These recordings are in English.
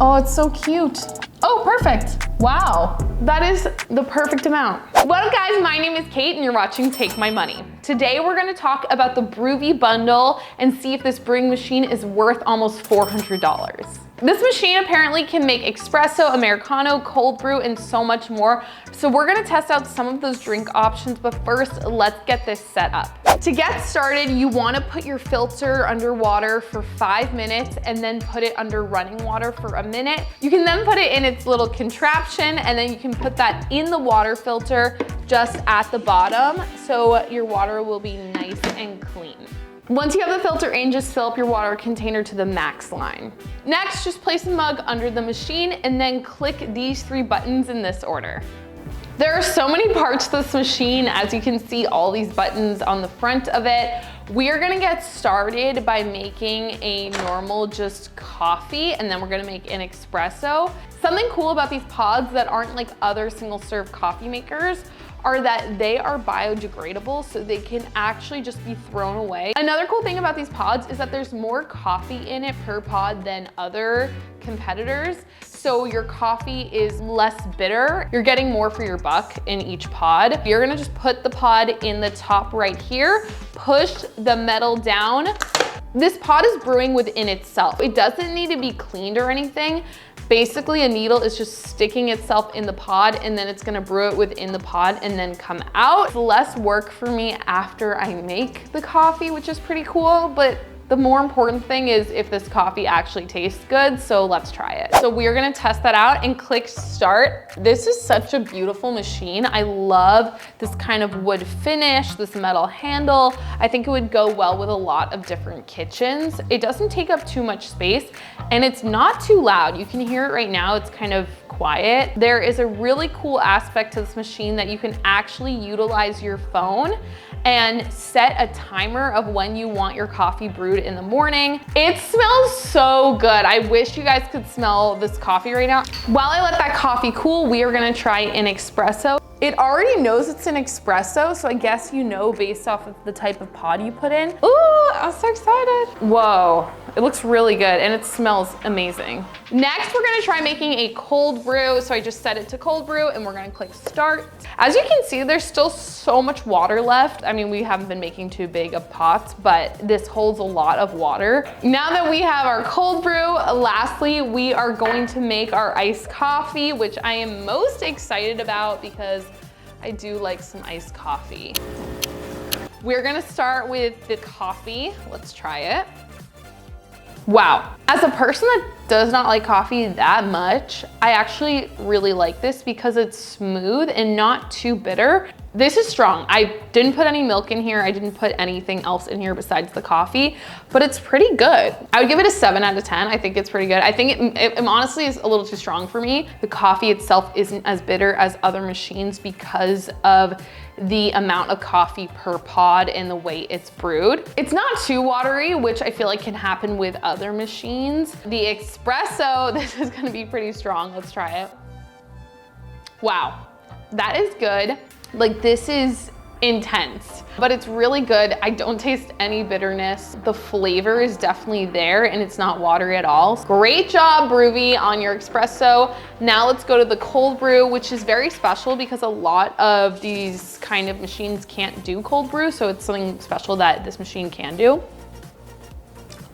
Oh, it's so cute. Oh, perfect. Wow, that is the perfect amount. What up guys, my name is Kate and you're watching Take My Money. Today we're gonna talk about the Bruvi bundle and see if this brewing machine is worth almost $400. This machine apparently can make espresso, Americano, cold brew, and so much more. So we're gonna test out some of those drink options, but first, let's get this set up. To get started, you wanna put your filter under water for 5 minutes and then put it under running water for a minute. You can then put it in its little contraption and then you can put that in the water filter just at the bottom so your water will be nice and clean. Once you have the filter in, just fill up your water container to the max line. Next, just place the mug under the machine and then click these 3 buttons in this order. There are so many parts to this machine. As you can see, all these buttons on the front of it. We are gonna get started by making a normal just coffee, and then we're gonna make an espresso. Something cool about these pods that aren't like other single serve coffee makers are that they are biodegradable, so they can actually just be thrown away. Another cool thing about these pods is that there's more coffee in it per pod than other competitors. So your coffee is less bitter. You're getting more for your buck in each pod. You're gonna just put the pod in the top right here, push the metal down. This pod is brewing within itself. It doesn't need to be cleaned or anything. Basically, a needle is just sticking itself in the pod and then it's gonna brew it within the pod and then come out. It's less work for me after I make the coffee, which is pretty cool, but the more important thing is if this coffee actually tastes good, so let's try it. So we are gonna test that out and click start. This is such a beautiful machine. I love this kind of wood finish, this metal handle. I think it would go well with a lot of different kitchens. It doesn't take up too much space and it's not too loud. You can hear it right now, it's kind of quiet. There is a really cool aspect to this machine that you can actually utilize your phone and set a timer of when you want your coffee brewed in the morning. It smells so good. I wish you guys could smell this coffee right now. While I let that coffee cool, we are gonna try an espresso. It already knows it's an espresso, so I guess you know based off of the type of pod you put in. Ooh, I'm so excited. Whoa, it looks really good and it smells amazing. Next, we're gonna try making a cold brew. So I just set it to cold brew and we're gonna click start. As you can see, there's still so much water left. I mean, we haven't been making too big of pots, but this holds a lot of water. Now that we have our cold brew, lastly, we are going to make our iced coffee, which I am most excited about because I do like some iced coffee. We're gonna start with the coffee. Let's try it. Wow. As a person that does not like coffee that much, I actually really like this because it's smooth and not too bitter. This is strong. I didn't put any milk in here. I didn't put anything else in here besides the coffee, but it's pretty good. I would give it a 7 out of 10. I think it's pretty good. I think it honestly is a little too strong for me. The coffee itself isn't as bitter as other machines because of the amount of coffee per pod and the way it's brewed. It's not too watery, which I feel like can happen with other machines. The espresso, this is gonna be pretty strong. Let's try it. Wow, that is good. Like, this is intense, but it's really good. I don't taste any bitterness. The flavor is definitely there and it's not watery at all. Great job, Bruvi, on your espresso. Now let's go to the cold brew, which is very special because a lot of these kind of machines can't do cold brew, so it's something special that this machine can do.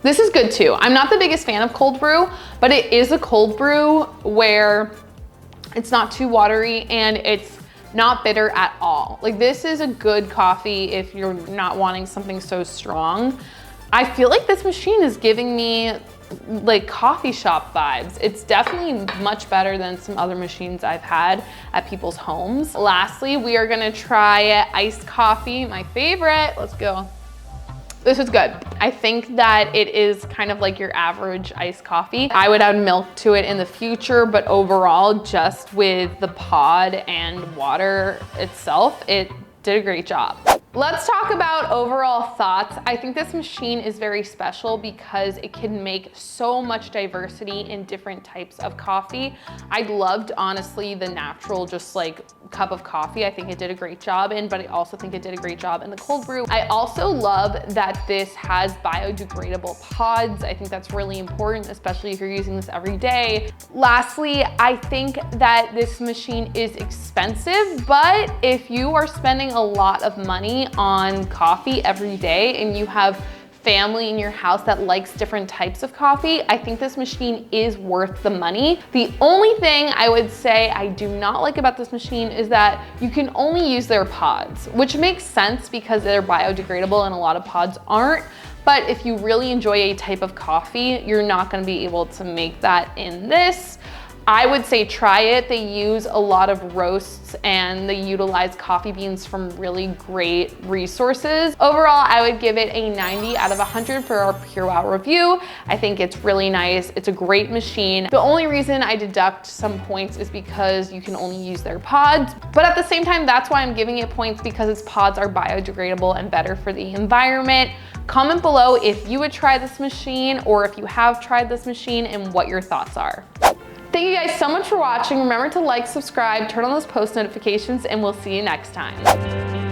This is good too. I'm not the biggest fan of cold brew, but it is a cold brew where it's not too watery and it's not bitter at all. Like, this is a good coffee if you're not wanting something so strong. I feel like this machine is giving me like coffee shop vibes. It's definitely much better than some other machines I've had at people's homes. Lastly, we are gonna try iced coffee, my favorite. Let's go. This is good. I think that it is kind of like your average iced coffee. I would add milk to it in the future, but overall, just with the pod and water itself, it did a great job. Let's talk about overall thoughts. I think this machine is very special because it can make so much diversity in different types of coffee. I loved, honestly, the natural, just like cup of coffee, I think it did a great job in, but I also think it did a great job in the cold brew. I also love that this has biodegradable pods. I think that's really important, especially if you're using this every day. Lastly, I think that this machine is expensive, but if you are spending a lot of money on coffee every day and you have family in your house that likes different types of coffee, I think this machine is worth the money. The only thing I would say I do not like about this machine is that you can only use their pods, which makes sense because they're biodegradable and a lot of pods aren't. But if you really enjoy a type of coffee, you're not gonna be able to make that in this. I would say try it. They use a lot of roasts and they utilize coffee beans from really great resources. Overall, I would give it a 90 out of 100 for our PureWow review. I think it's really nice. It's a great machine. The only reason I deduct some points is because you can only use their pods. But at the same time, that's why I'm giving it points, because its pods are biodegradable and better for the environment. Comment below if you would try this machine or if you have tried this machine and what your thoughts are. Thank you guys so much for watching. Remember to like, subscribe, turn on those post notifications, and we'll see you next time.